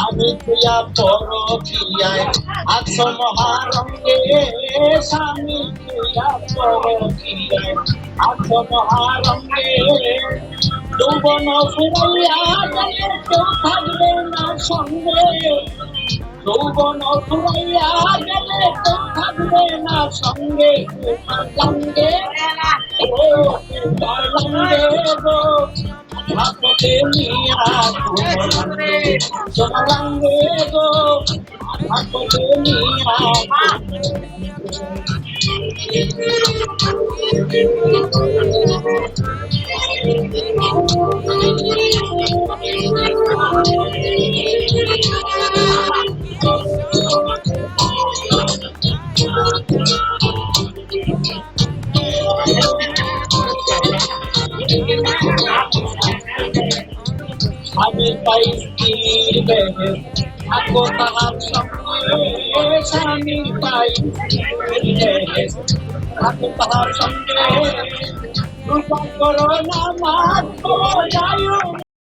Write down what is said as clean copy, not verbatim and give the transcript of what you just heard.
আমি তুইয়া পরকিয়ায় আছো মহারঙ্গে, স্বামী তুইয়া পরকিয়ায় আছো মহারঙ্গে। যৌবন ফুরাইয়া গেলে কেউ থাকবে না সঙ্গে, যৌবন ফুরাইয়া গেলে কেউ থাকবে না সঙ্গে। লঙ্গে ও লঙ্গে গো হাতে নিয়া লঙ্গে গো হাতে নিয়া। আমি পাইছি বেহে থাকো তাহার সঙ্গে, স্বামী পাইছি বেহে থাকো তাহার সঙ্গে। করো না মাত্র